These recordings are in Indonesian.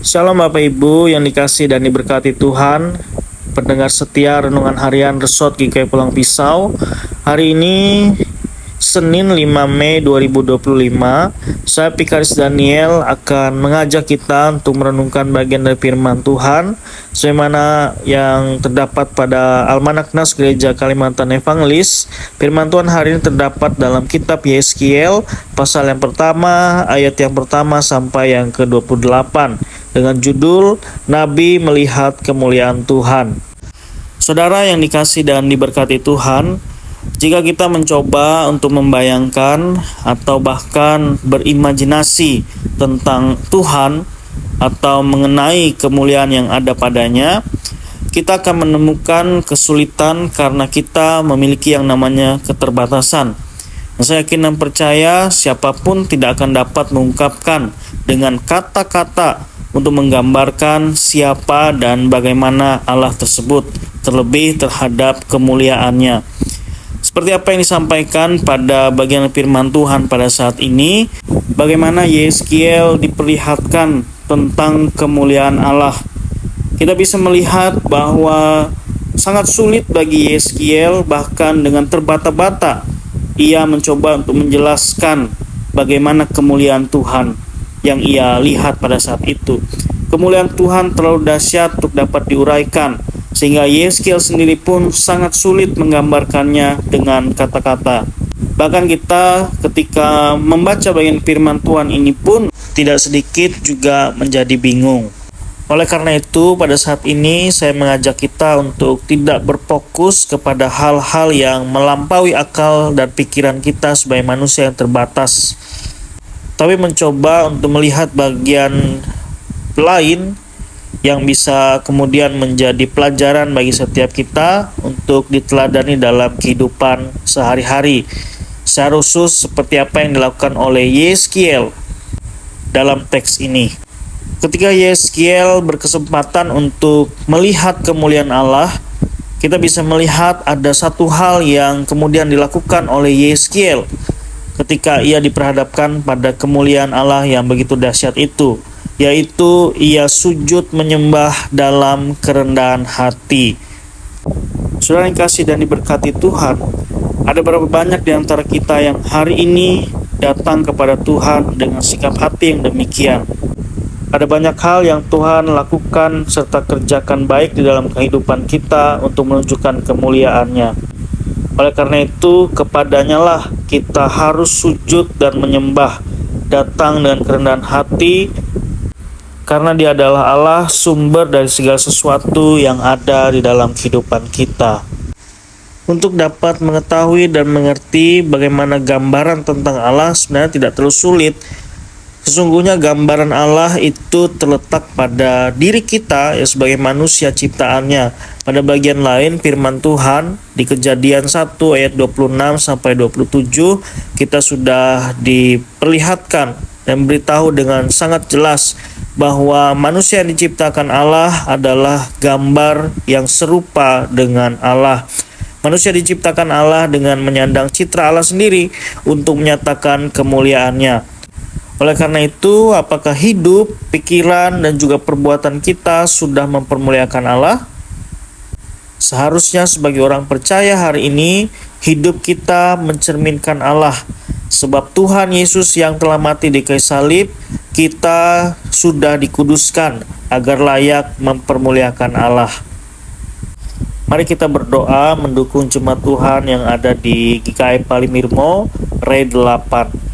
Shalom Bapak Ibu yang dikasih dan diberkati Tuhan, pendengar setia Renungan Harian Resort GKI Pulang Pisau. Hari ini Senin 5 Mei 2025, saya Pikaris Daniel akan mengajak kita untuk merenungkan bagian dari firman Tuhan sebagaimana yang terdapat pada Almanak Nas Gereja Kalimantan Evangelis. Firman Tuhan hari ini terdapat dalam kitab Yeskiel pasal yang pertama, ayat yang pertama sampai yang ke-28 dengan judul Nabi Melihat Kemuliaan Tuhan. Saudara yang dikasih dan diberkati Tuhan, jika kita mencoba untuk membayangkan atau bahkan berimajinasi tentang Tuhan atau mengenai kemuliaan yang ada padanya, kita akan menemukan kesulitan karena kita memiliki yang namanya keterbatasan. Saya yakin dan percaya siapapun tidak akan dapat mengungkapkan dengan kata-kata untuk menggambarkan siapa dan bagaimana Allah tersebut, terlebih terhadap kemuliaannya. Seperti apa yang disampaikan pada bagian firman Tuhan pada saat ini, bagaimana Yeskiel diperlihatkan tentang kemuliaan Allah. Kita bisa melihat bahwa sangat sulit bagi Yeskiel, bahkan dengan terbata-bata ia mencoba untuk menjelaskan bagaimana kemuliaan Tuhan yang ia lihat pada saat itu. Kemuliaan Tuhan terlalu dahsyat untuk dapat diuraikan, sehingga Yeskiel sendiri pun sangat sulit menggambarkannya dengan kata-kata. Bahkan kita ketika membaca bagian firman Tuhan ini pun tidak sedikit juga menjadi bingung. Oleh karena itu, pada saat ini saya mengajak kita untuk tidak berfokus kepada hal-hal yang melampaui akal dan pikiran kita sebagai manusia yang terbatas, tapi mencoba untuk melihat bagian lain yang bisa kemudian menjadi pelajaran bagi setiap kita untuk diteladani dalam kehidupan sehari-hari. Secara khusus seperti apa yang dilakukan oleh Yeskiel dalam teks ini. Ketika Yeskiel berkesempatan untuk melihat kemuliaan Allah, kita bisa melihat ada satu hal yang kemudian dilakukan oleh Yeskiel ketika ia diperhadapkan pada kemuliaan Allah yang begitu dahsyat itu, yaitu ia sujud menyembah dalam kerendahan hati. Saudara yang kasih dan diberkati Tuhan, ada berapa banyak di antara kita yang hari ini datang kepada Tuhan dengan sikap hati yang demikian. Ada banyak hal yang Tuhan lakukan serta kerjakan baik di dalam kehidupan kita untuk menunjukkan kemuliaan-Nya. Oleh karena itu, kepadanya lah kita harus sujud dan menyembah, datang dengan kerendahan hati, karena Dia adalah Allah, sumber dari segala sesuatu yang ada di dalam kehidupan kita. Untuk dapat mengetahui dan mengerti bagaimana gambaran tentang Allah sebenarnya tidak terlalu sulit. Sesungguhnya gambaran Allah itu terletak pada diri kita ya, sebagai manusia ciptaannya. Pada bagian lain firman Tuhan di Kejadian 1 ayat 26 sampai 27 kita sudah diperlihatkan dan beritahu dengan sangat jelas bahwa manusia yang diciptakan Allah adalah gambar yang serupa dengan Allah. Manusia diciptakan Allah dengan menyandang citra Allah sendiri untuk menyatakan kemuliaan-Nya. Oleh karena itu, apakah hidup, pikiran, dan juga perbuatan kita sudah mempermuliakan Allah? Seharusnya sebagai orang percaya hari ini, hidup kita mencerminkan Allah. Sebab Tuhan Yesus yang telah mati di kayu salib, kita sudah dikuduskan agar layak mempermuliakan Allah. Mari kita berdoa mendukung jemaat Tuhan yang ada di GKI Palimirmo, Rei 8.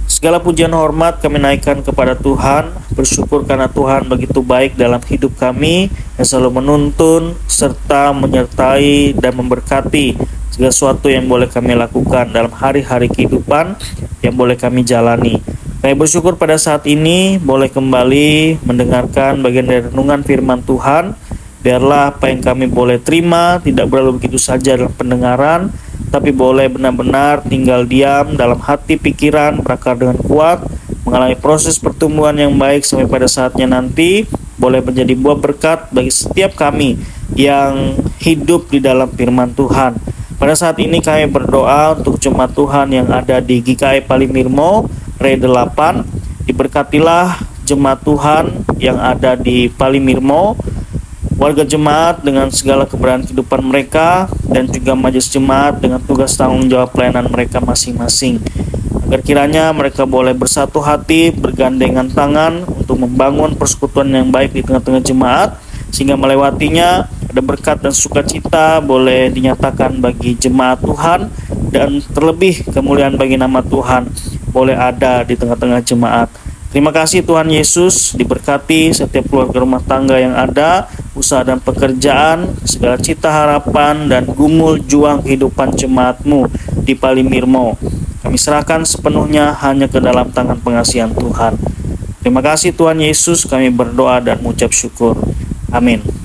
Segala pujian hormat kami naikkan kepada Tuhan, bersyukur karena Tuhan begitu baik dalam hidup kami, yang selalu menuntun, serta menyertai dan memberkati segala sesuatu yang boleh kami lakukan dalam hari-hari kehidupan yang boleh kami jalani. Kami bersyukur pada saat ini boleh kembali mendengarkan bagian dari renungan firman Tuhan. Biarlah apa yang kami boleh terima tidak berlalu begitu saja dalam pendengaran, tapi boleh benar-benar tinggal diam dalam hati pikiran, berakar dengan kuat, mengalami proses pertumbuhan yang baik sampai pada saatnya nanti boleh menjadi buah berkat bagi setiap kami yang hidup di dalam firman Tuhan. Pada saat ini kami berdoa untuk jemaat Tuhan yang ada di GKI Palimirmo, Rei 8. Diberkatilah jemaat Tuhan yang ada di Palimirmo, warga jemaat dengan segala keberadaan kehidupan mereka, dan juga majelis jemaat dengan tugas tanggung jawab pelayanan mereka masing-masing. Agar kiranya mereka boleh bersatu hati, bergandengan tangan untuk membangun persekutuan yang baik di tengah-tengah jemaat, sehingga melewatinya ada berkat dan sukacita boleh dinyatakan bagi jemaat Tuhan, dan terlebih kemuliaan bagi nama Tuhan boleh ada di tengah-tengah jemaat. Terima kasih Tuhan Yesus, diberkati setiap keluarga rumah tangga yang ada, usaha dan pekerjaan, segala cita harapan dan gumul juang kehidupan jemaat-Mu di Palimirmo. Kami serahkan sepenuhnya hanya ke dalam tangan pengasihan Tuhan. Terima kasih Tuhan Yesus, kami berdoa dan mengucap syukur. Amin.